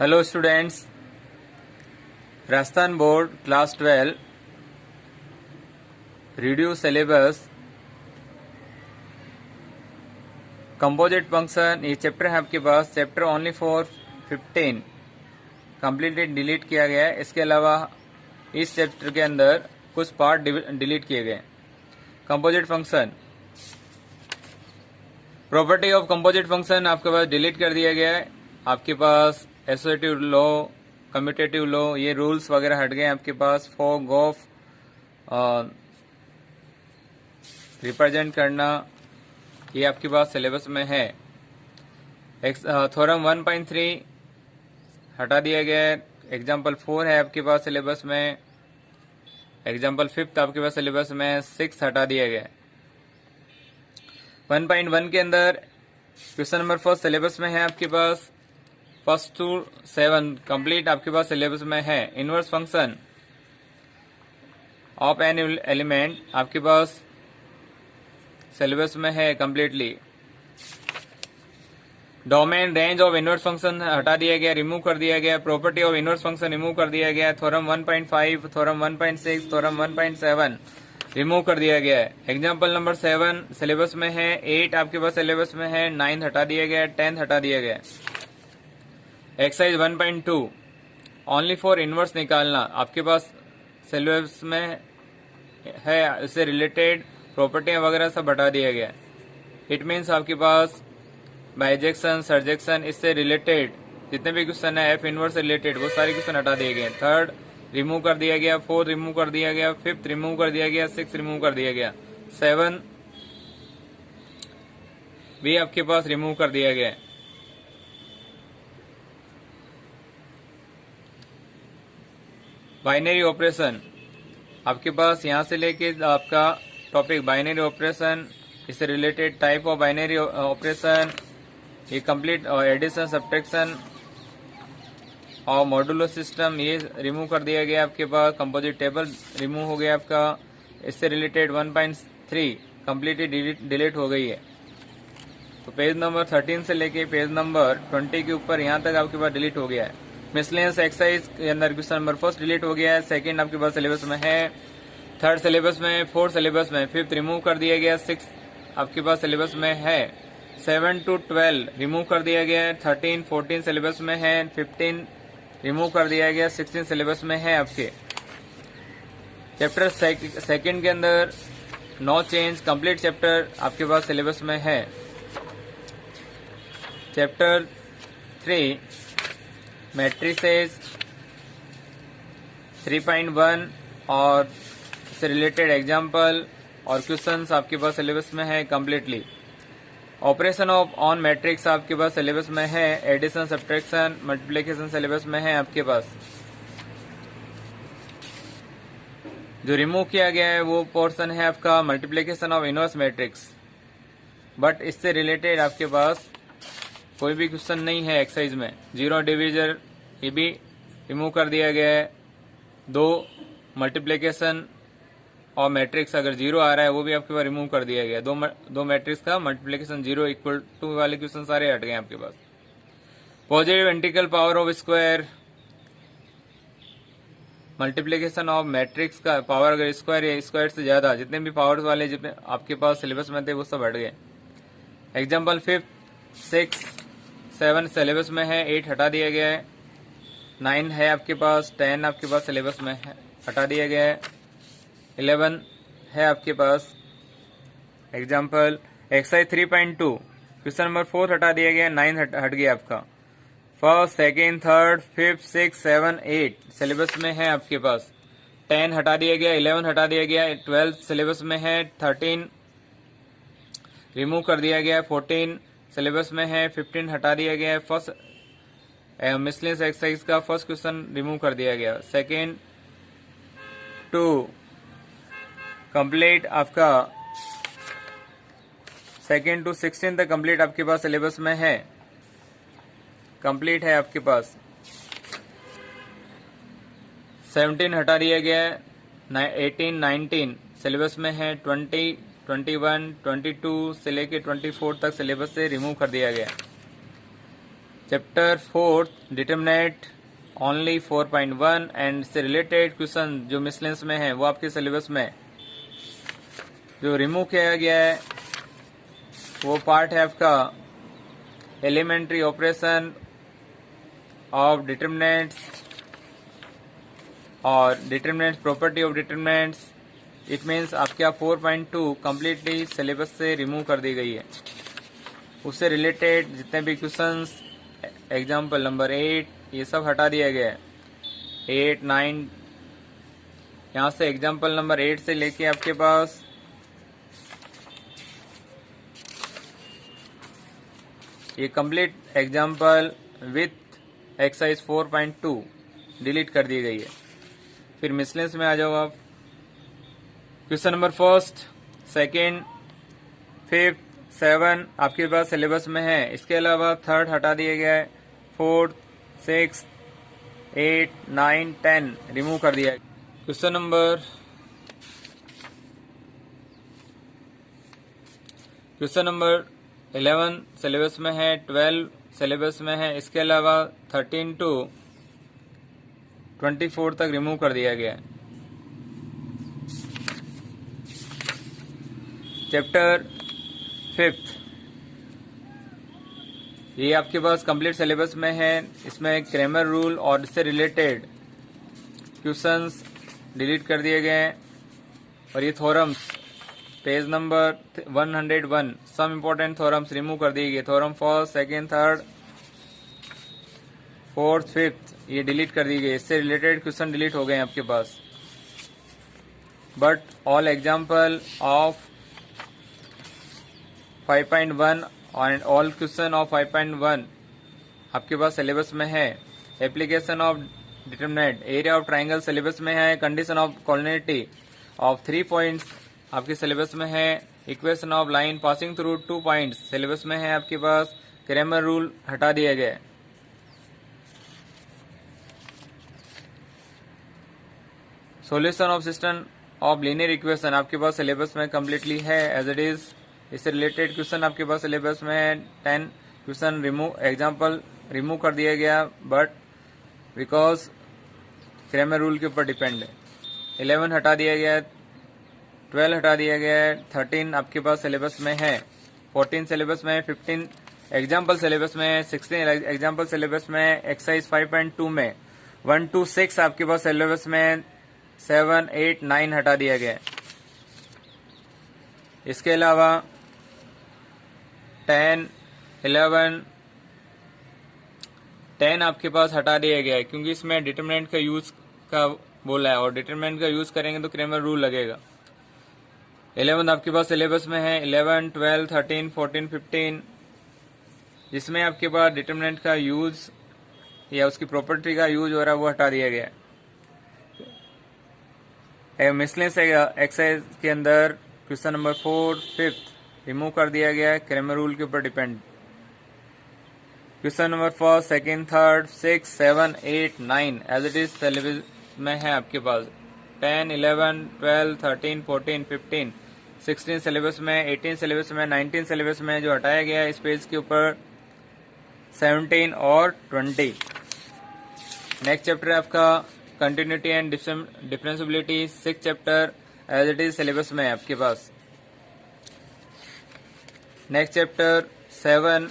Hello students, Rajasthan board class 12 reduce syllabus composite function ये chapter है आपके पास। Chapter only for 15 completely delete किया गया है। इसके अलावा इस चैप्टर के अंदर कुछ पार्ट डिलीट किए गए। Composite function, property of composite function आपके पास डिलीट कर दिया गया है। आपके पास एसोसिएटिव लॉ, कम्यूटेटिव लॉ, ये रूल्स वगैरह हट गए आपके पास। फॉग ऑफ रिप्रेजेंट करना ये आपके पास सिलेबस में है। थ्योरम 1.3 हटा दिया गया है। एग्जाम्पल 4 है आपके पास सिलेबस में। एग्जाम्पल 5 आपके पास सिलेबस में। 6 हटा दिया गया है। 1.1 के अंदर क्वेश्चन नंबर फर्स्ट सिलेबस में है आपके पास। 1 to 7 कंप्लीट आपके पास सिलेबस में है। Inverse function of an element आपके पास सिलेबस में है completely. Domain range of inverse function हटा दिया गया, रिमूव कर दिया गया। Property of inverse function remove कर दिया गया। थ्योरम 1.5, थ्योरम 1.6, थ्योरम 1.7 रिमूव कर दिया गया है। एग्जाम्पल नंबर 7 सिलेबस में है। 8 आपके पास सिलेबस में है। 9 हटा दिया गया। 10 हटा दिया गया। एक्सरसाइज 1.2 ओनली फॉर इनवर्स निकालना आपके पास सिलेबस में है। इससे रिलेटेड प्रॉपर्टियां वगैरह सब हटा दिया गया। इट मीन्स आपके पास बाइजेक्शन, सर्जेक्शन, इससे रिलेटेड जितने भी क्वेश्चन है एफ इनवर्स से रिलेटेड वो सारे क्वेश्चन हटा दिए गए। 3rd रिमूव कर दिया गया। 4th रिमूव कर दिया गया। 5th रिमूव कर दिया गया। 6th रिमूव कर दिया गया। 7 भी आपके पास रिमूव कर दिया गया। बाइनरी ऑपरेशन आपके पास यहाँ से लेके आपका टॉपिक बाइनरी ऑपरेशन, इससे related type of binary operation, ये कंप्लीट एडिशन, सब्ट्रैक्शन और मॉड्यूलो सिस्टम ये रिमूव कर दिया गया आपके पास। कंपोजिट टेबल रिमूव हो गया आपका। इससे रिलेटेड 1.3 कंप्लीटली डिलीट हो गई है। तो पेज नंबर 13 से लेके पेज नंबर 20 के ऊपर यहाँ तक आपके पास डिलीट हो गया है। मिसलेनियस एक्सरसाइज के अंदर क्वेश्चन नंबर फर्स्ट डिलीट हो गया है। 2nd आपके पास सिलेबस में है। 3rd सिलेबस में। 4th सिलेबस में। 5th रिमूव कर दिया गया। 6th आपके पास सिलेबस में है। 7 to 12 रिमूव कर दिया गया है। 13, 14 सिलेबस में है। 15 रिमूव कर दिया गया। 16 सिलेबस में है आपके। चैप्टर 2nd के अंदर नो चेंज कंप्लीट चैप्टर आपके पास सिलेबस में है। चैप्टर 3 मैट्रिसेस 3.1 और इससे रिलेटेड एग्जाम्पल और क्वेश्चंस आपके पास सिलेबस में है completely. Operation of on matrix आपके पास सिलेबस में है। एडिशन, सब्ट्रैक्शन, मल्टीप्लिकेशन सिलेबस में है आपके पास। जो रिमूव किया गया है वो पोर्शन है आपका multiplication of inverse matrix, but इससे रिलेटेड आपके पास कोई भी क्वेश्चन नहीं है एक्सरसाइज में। 0 डिविजन ये भी रिमूव कर दिया गया है। 2 मल्टीप्लिकेशन और मैट्रिक्स अगर 0 आ रहा है वो भी आपके पास रिमूव कर दिया गया। दो मैट्रिक्स का मल्टीप्लिकेशन 0 इक्वल टू वाले क्वेश्चन सारे हट गए आपके पास। Positive integral power of square, multiplication of matrix का पावर अगर स्क्वायर या स्क्वायर से ज्यादा जितने भी पावर्स वाले जितने आपके पास सिलेबस में थे वो सब हट गए। एग्जाम्पल 5, 6, 7 सिलेबस में है। 8 हटा दिया गया है। 9 है आपके पास। 10 आपके पास सिलेबस में है, हटा दिया गया है। 11 है आपके पास। एग्जाम्पल एक्सरसाइज 3.2 क्वेश्चन नंबर 4 हटा दिया गया। 9 हट गया आपका। 1st, 2nd, 3rd, 5th, 6, 7, 8 syllabus में है आपके पास। 10 हटा दिया गया। 11 हटा दिया गया। 12 सिलेबस में है। 13 रिमूव कर दिया गया। 14 सिलेबस में है। 15 हटा दिया गया है। फर्स्ट मिसलेनियस एक्सरसाइज का फर्स्ट क्वेश्चन रिमूव कर दिया गया। 2nd to कंप्लीट आपका 2nd to 16 तक कंप्लीट आपके पास सिलेबस में है, कंप्लीट है आपके पास। 17 हटा दिया गया। 18, 19 सिलेबस में है। 20, 21, 22 से लेके 24 तक सिलेबस से रिमूव कर दिया गया। चैप्टर 4 डिटरमिनेट ओनली 4.1 एंड से रिलेटेड क्वेश्चन जो मिसलेंस में है वो आपके सिलेबस में जो रिमूव किया गया है वो पार्ट है आपका एलिमेंट्री ऑपरेशन ऑफ डिटरमिनेंट्स और determinants property of determinants. It means आपके 4.2 कम्प्लीटली सिलेबस से रिमूव कर दी गई है। उससे रिलेटेड जितने भी क्वेश्चंस एग्जाम्पल नंबर 8 ये सब हटा दिया गया है। 8, 9 यहाँ से एग्जाम्पल नंबर 8 से लेके आपके पास ये complete example with exercise 4.2 delete कर दी गई है। फिर मिसलेंस में आ जाओ आप। क्वेश्चन नंबर 1, 2, 5, 7 आपके पास सिलेबस में है। इसके अलावा 3rd हटा दिया गया है। 4, 6, 8, 9, 10 रिमूव कर दिया है। क्वेश्चन नंबर 11 सिलेबस में है, 12 सिलेबस में है। इसके अलावा 13 to 24 तक रिमूव कर दिया गया है। चैप्टर 5 ये आपके पास कंप्लीट सिलेबस में है। इसमें क्रैमर रूल और इससे रिलेटेड क्वेश्चंस डिलीट कर दिए गए हैं। और ये theorems page number 101 some important theorems remove कर दिए गए। Theorem 1st, 2nd, 3rd, 4th, 5th ये डिलीट कर दी गई। इससे रिलेटेड क्वेश्चन डिलीट हो गए हैं आपके पास। But all example of 5.1 and all question of 5.1 आपके पास सिलेबस में है। Application of determinant, area of triangle syllabus में है। Condition of collinearity of 3 points आपके सिलेबस में है। Equation of line passing through 2 points syllabus में है आपके पास। क्रैमर रूल हटा दिया गया। Solution of system of linear equation आपके पास सिलेबस में कम्प्लीटली है एज इट इज। इससे रिलेटेड क्वेश्चन आपके पास सिलेबस में है। 10 क्वेश्चन एग्जाम्पल रिमूव कर दिया गया बट बिकॉज क्रैमर रूल के ऊपर डिपेंड है। 11 हटा दिया गया, 12 हटा दिया गया है, 13 आपके पास सिलेबस में है, 14 सिलेबस में है, 15 एग्जाम्पल सिलेबस में है, 16 एग्जाम्पल सिलेबस में है। एक्सरसाइज 5.2 में 1 to 6 आपके पास सिलेबस में है। 7, 8, 9 हटा दिया गया है। इसके अलावा 10, 11, 10 आपके पास हटा दिया गया है क्योंकि इसमें डिटरमिनेंट का यूज का बोला है और डिटरमिनेंट का यूज करेंगे तो क्रैमर रूल लगेगा। 11 आपके पास सिलेबस में है। 11, 12, 13, 14, 15 जिसमें आपके पास डिटरमिनेंट का यूज या उसकी प्रॉपर्टी का यूज हो रहा है वो हटा दिया गया है। मिसलेंस एक्सरसाइज के अंदर क्वेश्चन नंबर 4, 5 रिमूव कर दिया गया है क्रैमर रूल के ऊपर depend. Question number 1st, 2nd, 3rd, 6, 7, 8, 9 as it is syllabus में है आपके पास। 10, 11, 12, 13, 14, 15, 16 सिलेबस में, 18 सिलेबस में, 19 सिलेबस में जो हटाया गया है इस पेज के ऊपर 17 और 20। नेक्स्ट चैप्टर है आपका continuity and differentiability. 6 chapter as it is syllabus में है आपके पास। Next chapter 7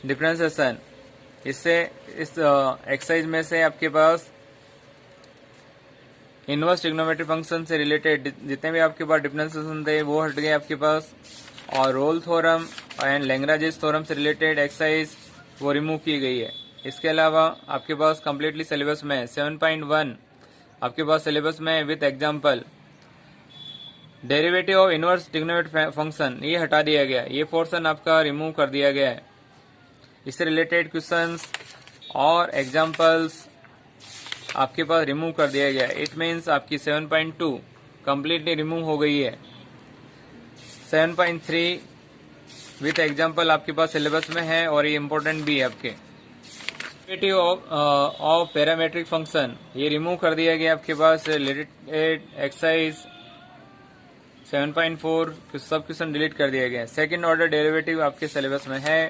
differentiation. इससे इस एक्सरसाइज में से आपके पास इनवर्स ट्रिग्नोमेट्री फंक्शन से रिलेटेड जितने भी आपके पास डिफरेंशिएशन थे वो हट गए आपके पास। और Rolle theorem and Lagrange's theorem से रिलेटेड एक्सरसाइज वो रिमूव की गई है। इसके अलावा आपके पास कम्प्लीटली सिलेबस में 7.1 आपके पास सिलेबस में with example derivative of inverse trigonometry function ये हटा दिया गया। ये पोर्शन आपका रिमूव कर दिया गया है। इससे रिलेटेड क्वेश्चंस और एग्जाम्पल्स आपके पास रिमूव कर दिया गया। इट मीन्स आपकी 7.2 कम्प्लीटली रिमूव हो गई है। 7.3 विथ एग्जाम्पल आपके पास सिलेबस में है और ये इम्पोर्टेंट भी है आपके। डेरिवेटिव ऑफ पैरामेट्रिक फंक्शन ये रिमूव कर दिया गया आपके पास। रिलेटेड एक्सरसाइज 7.4 सब क्वेश्चन डिलीट कर दिया गया। सेकंड ऑर्डर डेरिवेटिव आपके सिलेबस में है।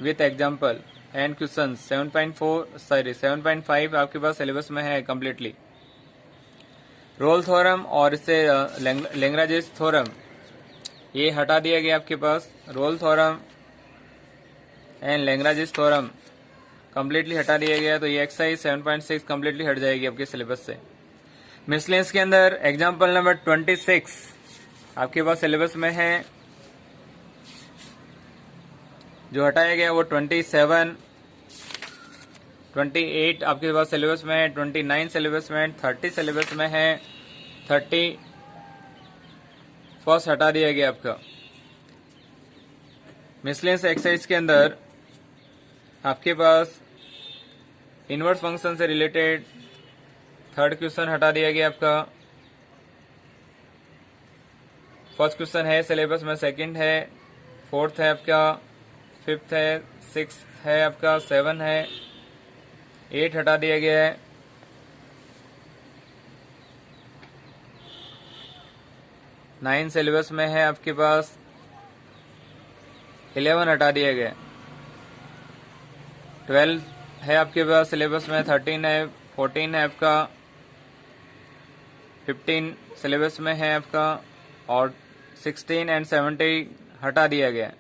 विथ एग्जाम्पल एंड क्वेश्चन 7.5 आपके पास सिलेबस में है कम्प्लीटली। रोल थ्योरम और इससे लैग्रेंज थ्योरम ये हटा दिया गया आपके पास। Rolle theorem and Lagrange theorem completely हटा दिया गया, तो ये एक्सरसाइज 7.6 कम्प्लीटली हट जाएगी आपके सिलेबस से। मिसलेंस के अंदर एग्जाम्पल नंबर 26 आपके पास सिलेबस में है, जो हटाया गया वो 27, 28 आपके पास सिलेबस में है, 29 सिलेबस में, 30 सिलेबस में है, 30 फर्स्ट हटा दिया गया आपका। मिसलेंस एक्सरसाइज के अंदर आपके पास इनवर्स फंक्शन से रिलेटेड थर्ड क्वेश्चन हटा दिया गया आपका। फर्स्ट क्वेश्चन है सिलेबस में, सेकंड है, फोर्थ है आपका, फिफ्थ है, सिक्स्थ है आपका, 7 है, 8 हटा दिया गया है। नाइन सिलेबस में है आपके पास, 11 हटा दिया गया। 12 है आपके पास सिलेबस में, 13 है, 14 है आपका, 15 सिलेबस में है आपका, और 16 एंड 17 हटा दिया गया।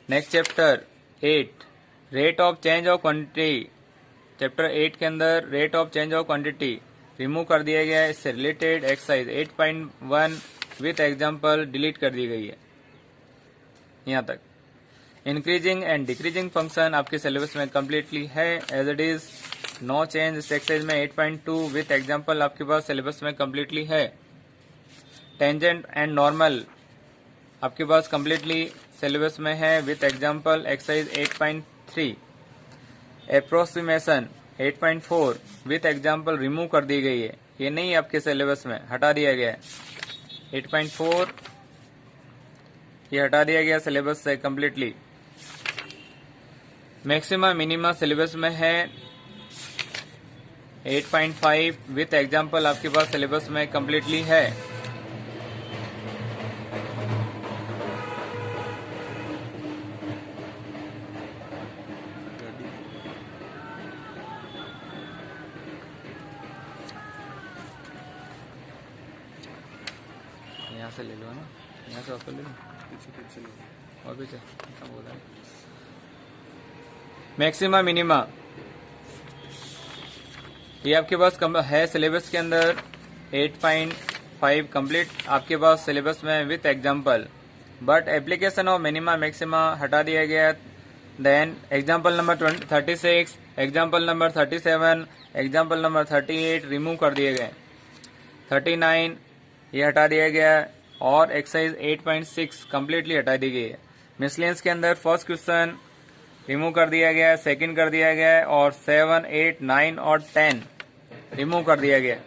Next chapter 8 rate of change of quantity. Chapter 8 के अंदर rate of change of quantity remove कर दिया गया है। इससे related exercise 8.1 with example delete कर दी गई है। यहाँ तक इंक्रीजिंग एंड डिक्रीजिंग फंक्शन आपके सिलेबस में कम्प्लीटली है as it is, no change. इस एक्सरसाइज में 8.2 विथ एग्जाम्पल आपके पास सिलेबस में कम्प्लीटली है। टेंजेंट एंड नॉर्मल आपके पास कम्प्लीटली सिलेबस में है with example. Exercise 8.3 approximation 8.4 with example remove कर दी गई है, ये नहीं आपके सिलेबस में, हटा दिया गया है। 8.4 ये हटा दिया गया सिलेबस से कम्प्लीटली। मैक्सिमा मिनिमा सिलेबस में है 8.5 विथ एग्जाम्पल आपके पास सिलेबस में कम्प्लीटली है। यहाँ से ले लो ना, यहाँ से वापस ले लो, पीछे और पीछे बोला। मैक्सिमा मिनिमा ये आपके पास है सिलेबस के अंदर 8.5 कंप्लीट आपके पास सिलेबस में with example, but application of minima maxima हटा दिया गया। Then example number 36, example number 37, example number 38 remove कर दिए गए। 39 ये हटा दिया गया और एक्सरसाइज 8.6 कम्प्लीटली हटा दी गई है। मिसलेंस के अंदर फर्स्ट क्वेश्चन रिमूव कर दिया गया, सेकंड कर दिया गया, और 7, 8, 9 और 10 रिमूव कर दिया गया।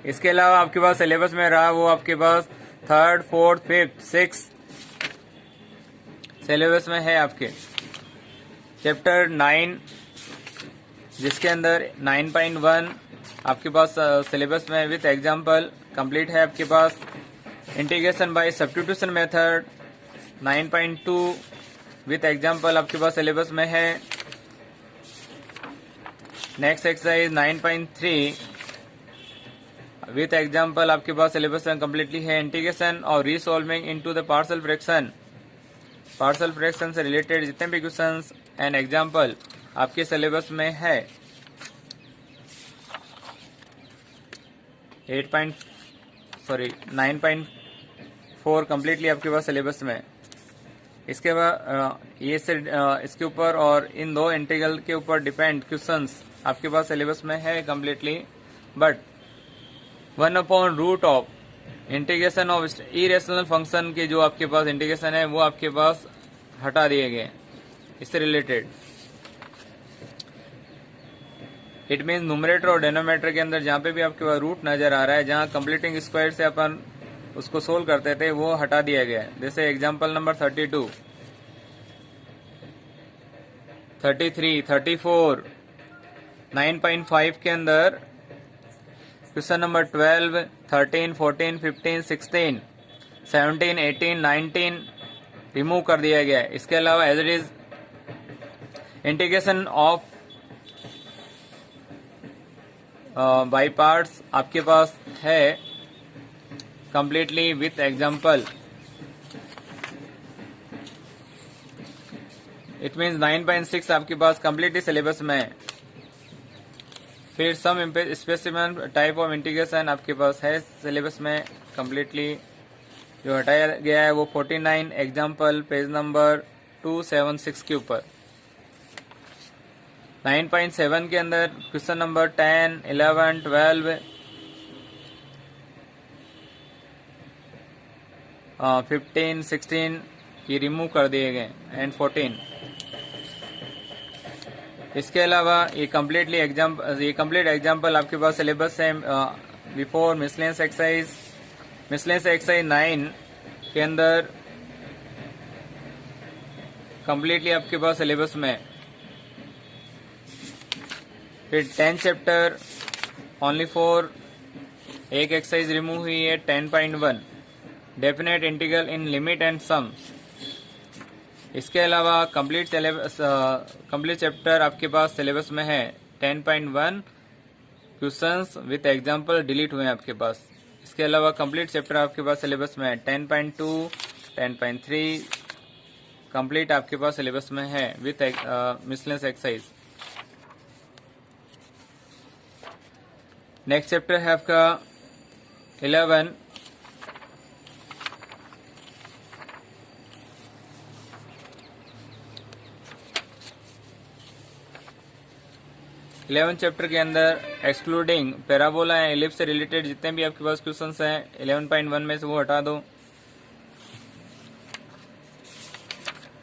इसके अलावा आपके पास सिलेबस में रहा वो आपके पास third, fourth, fifth, six syllabus में है आपके। चैप्टर 9 जिसके अंदर 9.1 आपके पास सिलेबस में विथ एग्जाम्पल कंप्लीट है आपके पास। Integration by substitution method 9.2 with example आपके पास सिलेबस में है। नेक्स्ट एक्सरसाइज 9.3 विथ एग्जाम्पल आपके पास सिलेबस में कम्प्लीटली है। इंटीग्रेशन और resolving into the partial fraction, partial fraction से रिलेटेड जितने भी क्वेश्चंस एंड एग्जाम्पल आपके सिलेबस में है। 9.4 कम्प्लीटली आपके पास सिलेबस में। इसके बाद ये से इसके ऊपर और इन दो इंटीग्रल के ऊपर डिपेंड क्वेश्चंस आपके पास सिलेबस में है कम्प्लीटली, बट 1/रूट of integration of irrational function के जो आपके पास इंटीग्रेशन है वो आपके पास हटा दिए गए। इससे रिलेटेड इट मीन न्यूमरेटर और डेनोमिनेटर के अंदर जहां पे भी आपके पास रूट नजर आ रहा है, जहां कंप्लीटिंग स्क्वायर से अपन उसको सोल्व करते थे, वो हटा दिया गया है। जैसे एग्जांपल नंबर 32, 33, 34, 9.5 के अंदर क्वेश्चन नंबर 12, 13, 14, 15, 16, 17, 18, 19 रिमूव कर दिया गया है। इसके अलावा as it is integration of by parts आपके पास है completely with example. It means 9.6 आपके पास कंप्लीटली सिलेबस में है। फिर some specific type of integration आपके पास है सिलेबस में कंप्लीटली। जो हटाया गया है वो 49 एग्जाम्पल पेज नंबर 276 के ऊपर। 9.7 के अंदर क्वेश्चन नंबर 10, 11, 12, 15, 16 ये रिमूव कर दिए गए एंड 14। इसके अलावा ये कंप्लीट एग्जाम्पल आपके पास सिलेबस है बिफोर मिसलेनियस एक्सरसाइज 9 के अंदर कंप्लीटली आपके पास सिलेबस में। फिर 10 चैप्टर ओनली फॉर एक एक्सरसाइज रिमूव हुई है 10.1 definite integral in limit and sums. इसके अलावा कंप्लीट चैप्टर आपके पास सिलेबस में है 10.1 क्वेश्चंस विथ एग्जांपल डिलीट हुए हैं आपके पास। इसके अलावा कंप्लीट चैप्टर आपके पास सिलेबस में है 10.2, 10.3 कंप्लीट आपके पास सिलेबस में है with miscellaneous exercise. Next chapter है आपका 11 11 चैप्टर के अंदर एक्सक्लूडिंग पैराबोला एंड एलिप्स से रिलेटेड जितने भी आपके पास क्वेश्चंस हैं 11.1 में से वो हटा दो।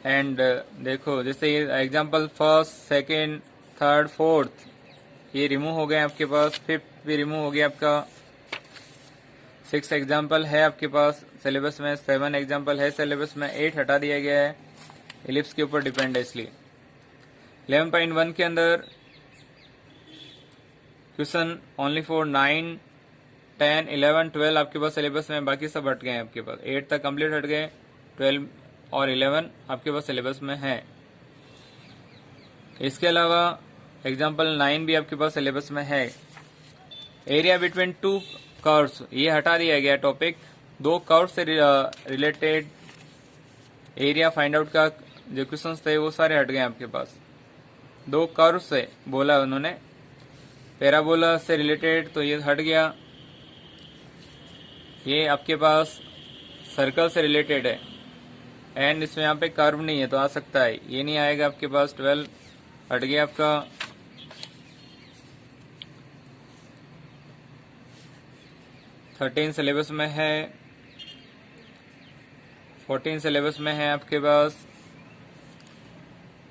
एंड देखो जैसे ये example first, second, third, fourth ये रिमूव हो गए आपके पास। फिफ्थ भी रिमूव हो गया आपका। 6 एग्जाम्पल है आपके पास सिलेबस में, 7 एग्जाम्पल है सिलेबस में, 8 हटा दिया गया है एलिप्स के ऊपर डिपेंड है इसलिए। 11.1 के अंदर क्वेश्चन ओनली फॉर 9, 10, 11, 12 आपके पास सिलेबस में, बाकी सब हट गए हैं आपके पास। 8 तक कंप्लीट हट गए, 12 और 11 आपके पास सिलेबस में है। इसके अलावा एग्जाम्पल 9 भी आपके पास सिलेबस में है। एरिया बिटवीन 2 कर्व्स ये हटा दिया गया टॉपिक। 2 कर्व से रिलेटेड एरिया फाइंड आउट का जो क्वेश्चन थे वो सारे हट गए आपके पास। 2 कर्व से बोला उन्होंने, पैराबोला से रिलेटेड तो ये हट गया। ये आपके पास सर्कल से रिलेटेड है एंड इसमें यहाँ पे कर्व नहीं है तो आ सकता है, ये नहीं आएगा आपके पास। 12 हट गया आपका। 13 सिलेबस में है, 14 सिलेबस में है आपके पास,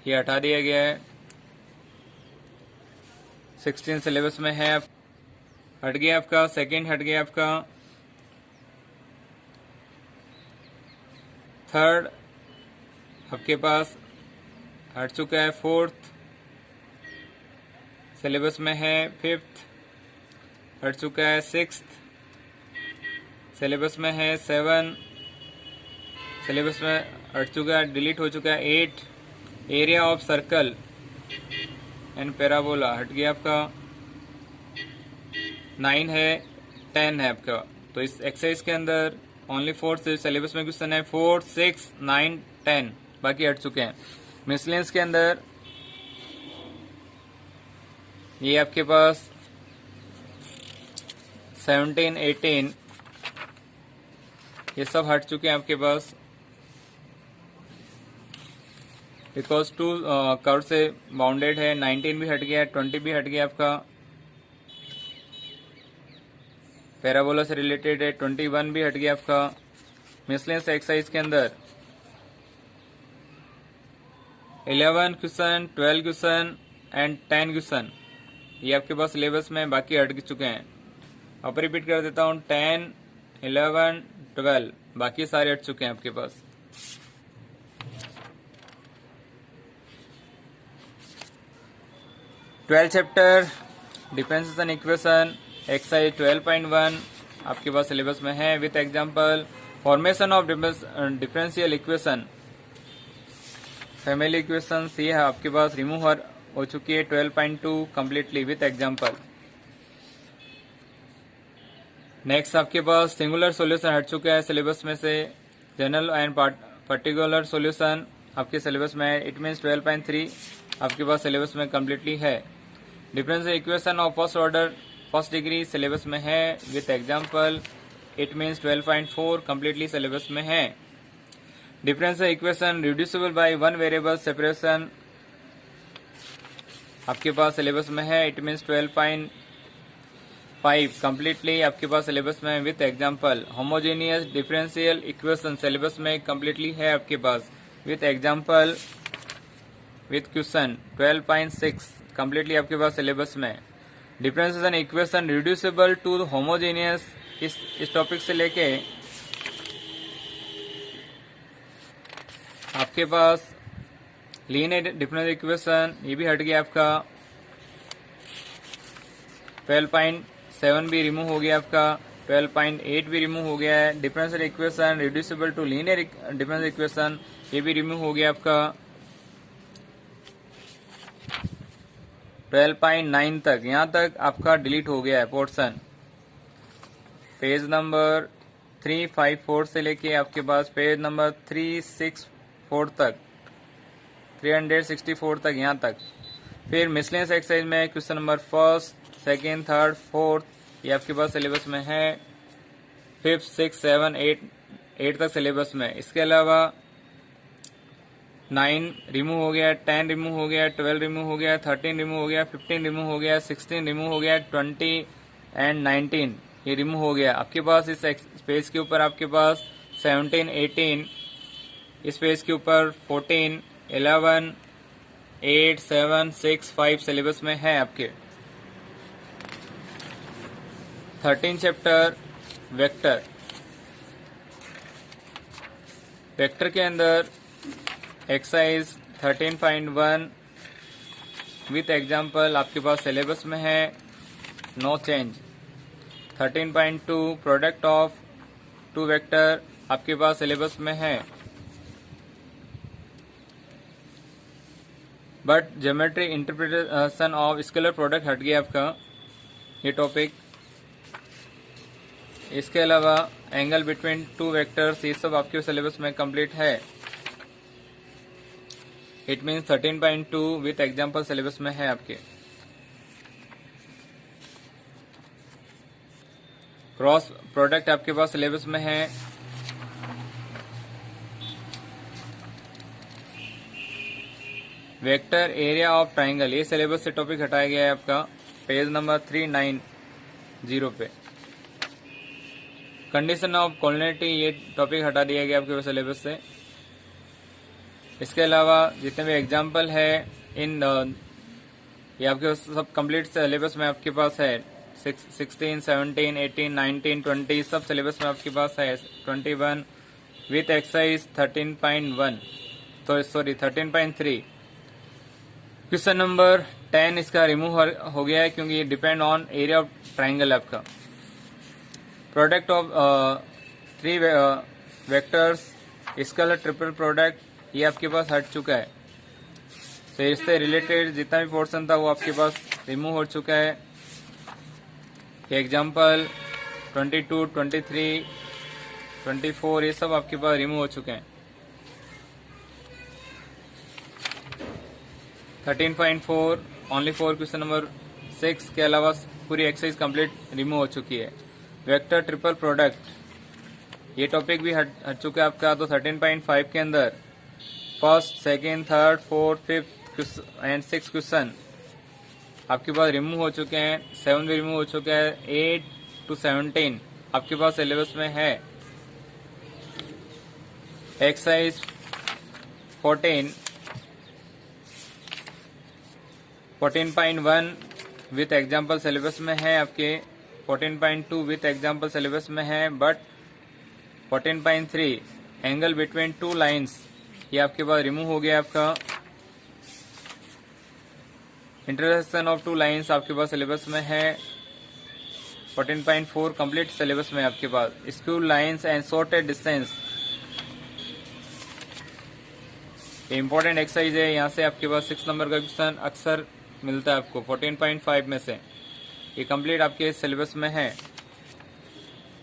ये हटा दिया गया है। 16 सिलेबस में है, हट गया आपका। सेकंड हट गया आपका। थर्ड आपके पास हट चुका है। फोर्थ सिलेबस में है। फिफ्थ हट चुका है। सिक्स्थ सिलेबस में है। 7 सिलेबस में हट चुका है, डिलीट हो चुका है। 8 area of circle and parabola हट गया आपका। 9 है, 10 है आपका। तो इस एक्सरसाइज के अंदर ओनली 4 सिलेबस में क्वेश्चन है 4, 6, 9, 10 बाकी हट चुके हैं। मिसलेनियस के अंदर ये आपके पास 17, 18 ये सब हट चुके हैं आपके पास, बिकॉज 2 कर्व से बाउंडेड है। 19 भी हट गया, 20 भी हट गया आपका, पैराबोला से रिलेटेड है। 21 भी हट गया आपका। मिसलेनियस एक्सरसाइज के अंदर 11 क्वेश्चन, 12 क्वेश्चन एंड 10 क्वेश्चन ये आपके पास सिलेबस में, बाकी हट चुके हैं। अब रिपीट कर देता हूँ, 10, 11, 12 बाकी सारे हट चुके हैं आपके पास। Twelfth chapter differentiation equation exercise 12.1 आपके पास सिलेबस में है with example. Formation of differential equation family equation ये है आपके पास रिमूव हो चुकी है 12.2 कंप्लीटली विथ एग्जांपल। नेक्स्ट आपके पास सिंगुलर सॉल्यूशन हट चुका है सिलेबस में से। जनरल एंड पर्टिकुलर सॉल्यूशन आपके सिलेबस में है। इट मीन्स 12.3 आपके पास सिलेबस में कंप्लीटली है। Differential equation of first order first degree syllabus में है with example. It means 12.4 completely syllabus में है। Differential equation reducible by one variable separation आपके पास सिलेबस में है। इट मीन्स 12.5 कंप्लीटली आपके पास सिलेबस में है with example. Homogeneous differential equation syllabus में कंप्लीटली है आपके पास with example with question 12.6 completely आपके पास सिलेबस में। Differential equation reducible to homogeneous इस टॉपिक से लेके आपके पास लीनियर डिफरेंशियल इक्वेशन ये भी हट गया आपका। 12.7 भी रिमूव हो गया आपका। 12.8 भी रिमूव हो गया है। Differential equation reducible to linear differential equation ये भी रिमूव हो गया आपका। 12.9 तक यहाँ तक आपका डिलीट हो गया है पोर्शन। पेज नंबर 354 से लेके आपके पास पेज नंबर 364 तक 364 तक यहाँ तक। फिर मिसलेनियस एक्सरसाइज में question number first second third fourth ये आपके पास सिलेबस में है। 5th 6th 7 8 तक सिलेबस में। इसके अलावा 9 रिमूव हो गया, 10 रिमूव हो गया, 12 रिमूव हो गया, 13 रिमूव हो गया, 15 रिमूव हो गया, 16 रिमूव हो गया, 20 एंड 19 ये रिमूव हो गया। आपके पास इस पेज के ऊपर आपके पास 17 18 इस पेज के ऊपर 14 11 8 7 6 5 सिलेबस में है आपके। 13 चैप्टर वेक्टर। वेक्टर के अंदर एक्सरसाइज 13.1 विथ एग्जांपल आपके पास सिलेबस में है। No change. 13.2 product of two vector आपके पास सिलेबस में है। But geometry interpretation of scalar product हट गया आपका ये टॉपिक। इसके अलावा एंगल बिटवीन टू वेक्टर्स ये सब आपके सिलेबस में कंप्लीट है। It means 13.2 with example syllabus में है आपके। क्रॉस प्रोडक्ट आपके पास सिलेबस में है। वेक्टर एरिया ऑफ ट्राइंगल ये सिलेबस से टॉपिक हटाया गया है आपका पेज नंबर 390 पे। कंडीशन ऑफ कॉलिनिटी ये टॉपिक हटा दिया गया आपके सिलेबस से। इसके अलावा जितने भी एग्जाम्पल है इन ये आपके सब कंप्लीट सिलेबस में आपके पास है। 16 17 18 19 20 सब सिलेबस में आपके पास है। 21 विथ एक्सरसाइज 13.1 तो सॉरी 13.3। क्वेश्चन नंबर 10 इसका रिमूव हो गया है क्योंकि ये depend on area of triangle आपका। Product of 3 vectors scalar triple product ये आपके पास हट चुका है। तो इससे रिलेटेड जितना भी पोर्शन था वो आपके पास रिमूव हो चुका है। एग्जाम्पल 22 23 24 ये सब आपके पास रिमूव हो चुके हैं। 13.4 ओनली 4 क्वेश्चन नंबर 6 के अलावा पूरी एक्सरसाइज कंप्लीट रिमूव हो चुकी है। वेक्टर ट्रिपल प्रोडक्ट ये टॉपिक भी हट चुका है आपका। तो 13.5 के अंदर first second third fourth fifth and 6 question आपके पास रिमूव हो चुके हैं। 7 भी रिमूव हो चुका है। 8 to 17 आपके पास सिलेबस में है। एक्सरसाइज 14.1 विथ एग्जाम्पल सिलेबस में है आपके। 14.2 विथ एग्जाम्पल सिलेबस में है। But 14.3 angle between two lines ये आपके पास रिमूव हो गया आपका। इंटरसेक्शन ऑफ टू लाइन्स आपके पास सिलेबस में है। 14.4 कंप्लीट सिलेबस में आपके पास। Skew lines and shortest distance ये इंपॉर्टेंट एक्सरसाइज है, यहाँ से आपके पास 6 नंबर का क्वेश्चन अक्सर मिलता है आपको 14.5 में से। ये कंप्लीट आपके सिलेबस में है।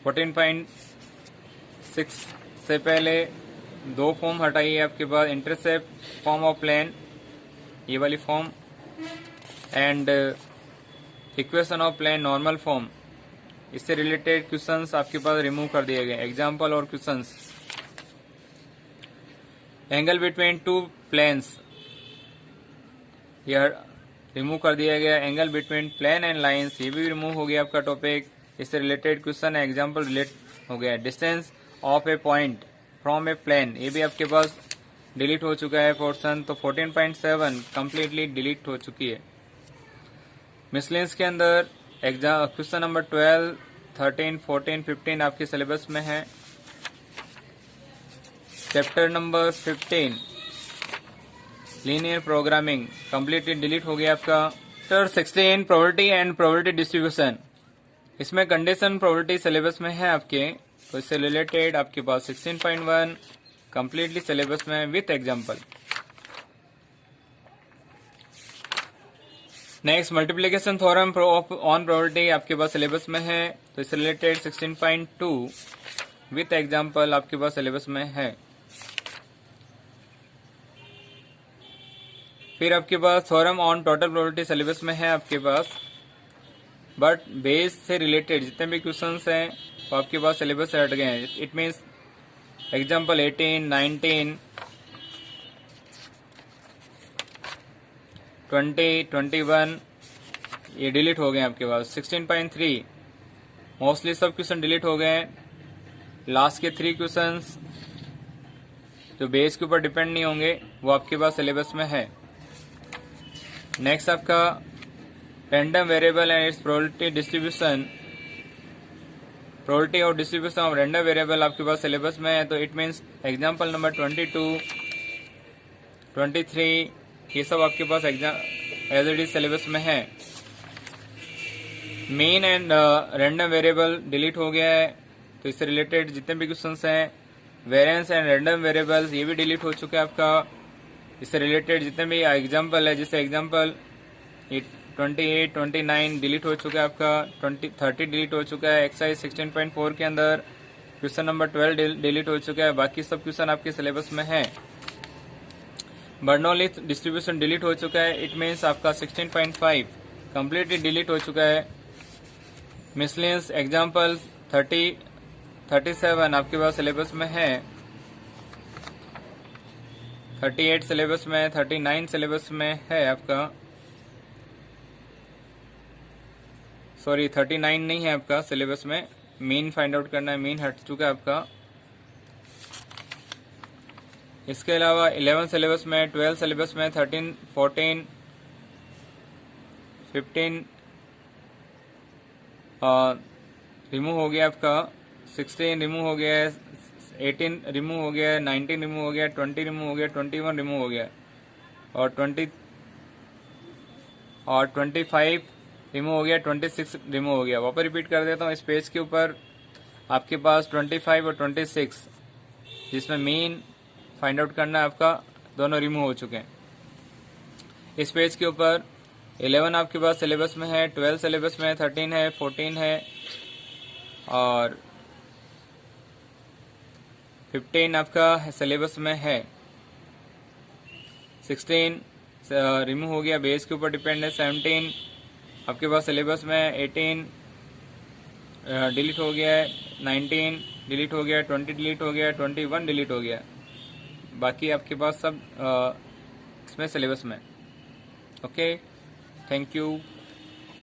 14.6 से पहले दो फॉर्म हटाइए आपके पास, इंटरसेप्ट फॉर्म ऑफ प्लेन, ये वाली form, and equation of plane normal form. इससे रिलेटेड क्वेश्चंस आपके पास रिमूव कर दिए गए, एग्जाम्पल और questions. Angle between two planes, यह रिमूव कर दिया गया। Angle between plane and lines, ये भी रिमूव हो गया आपका टॉपिक। इससे रिलेटेड क्वेश्चन है, एग्जाम्पल रिलेट हो गया। Distance of a point from a plane, ये भी आपके पास डिलीट हो चुका है पोर्शन। तो 14.7 कंप्लीटली डिलीट हो चुकी है। मिसलेंस के अंदर एग्जाम क्वेश्चन नंबर 12, 13, 14, 15 आपके सिलेबस में है। Chapter number 15 linear programming completely delete हो गया आपका। Chapter 16 probability and probability distribution, इसमें कंडीशन प्रोबेबिलिटी सिलेबस में है आपके, तो इससे रिलेटेड आपके पास 16.1 कंप्लीटली सिलेबस में with example. Next multiplication theorem on probability आपके पास सिलेबस में है, तो इससे रिलेटेड 16.2 विथ एग्जाम्पल आपके पास सिलेबस में है। फिर आपके पास theorem on total probability syllabus में है आपके पास, बट बेस से रिलेटेड जितने भी क्वेश्चंस हैं वो आपके पास सिलेबस से हट गए हैं। इट मीन्स एग्जाम्पल 18, 19, 20, 21 ये डिलीट हो गए आपके पास। 16.3 मोस्टली सब क्वेश्चन डिलीट हो गए। लास्ट के 3 क्वेश्चंस जो बेस के ऊपर डिपेंड नहीं होंगे वो आपके पास सिलेबस में है। नेक्स्ट आपका random variable and it's probability distribution, probability और डिस्ट्रीब्यूशन ऑफ रैंडम वेरिएबल आपके पास सिलेबस में है। तो इट मीन्स एग्जाम्पल नंबर 22, 23 ये सब आपके पास exam as it is syllabus में है। Mean and random variable delete हो गया है, तो इससे रिलेटेड जितने भी क्वेश्चंस हैं, वेरिएंस एंड रैंडम वेरिएबल्स ये भी डिलीट हो चुके हैं आपका। इससे रिलेटेड जितने भी एग्जाम्पल है, जैसे एग्जाम्पल 28, 29 डिलीट हो चुका है आपका, 30 डिलीट हो चुका है। एक्सरसाइज 16.4 के अंदर क्वेश्चन नंबर 12 डिलीट हो चुका है। बाकी सब क्वेश्चन आपके सिलेबस में है। बर्नौली डिस्ट्रीब्यूशन डिलीट हो चुका है। इट मीन्स आपका 16.5 कंप्लीटली डिलीट हो चुका है। मिसलेंस एग्जाम्पल 30, 37 आपके पास सिलेबस में है। 38 सिलेबस में, 39 सिलेबस में है आपका। सॉरी 39 नहीं है आपका सिलेबस में। मीन फाइंड आउट करना है, मीन हट चुका है आपका। इसके अलावा 11 सिलेबस में, 12 सिलेबस में, 13, 14, 15 रिमूव हो गया आपका। 16 रिमूव हो गया है, 18 रिमूव हो गया है, 19 रिमूव हो गया, 20 रिमूव हो गया, 21 रिमूव हो गया और 25 रिमूव हो गया, 26 रिमूव हो गया। वापस रिपीट कर देता हूँ। इस पेज के ऊपर आपके पास 25 और 26 जिसमें मीन फाइंड आउट करना है आपका, दोनों रिमूव हो चुके हैं। इस पेज के ऊपर 11 आपके पास सिलेबस में है, 12 सिलेबस में है, 13 है, 14 है और 15 आपका सिलेबस में है। 16 रिमूव हो गया, बेस के ऊपर डिपेंड है। 17 आपके पास सिलेबस में, 18 डिलीट हो गया है, 19 डिलीट हो गया, 20 डिलीट हो गया, 21 डिलीट हो गया। बाकी आपके पास सब इसमें सिलेबस में। Okay, thank you.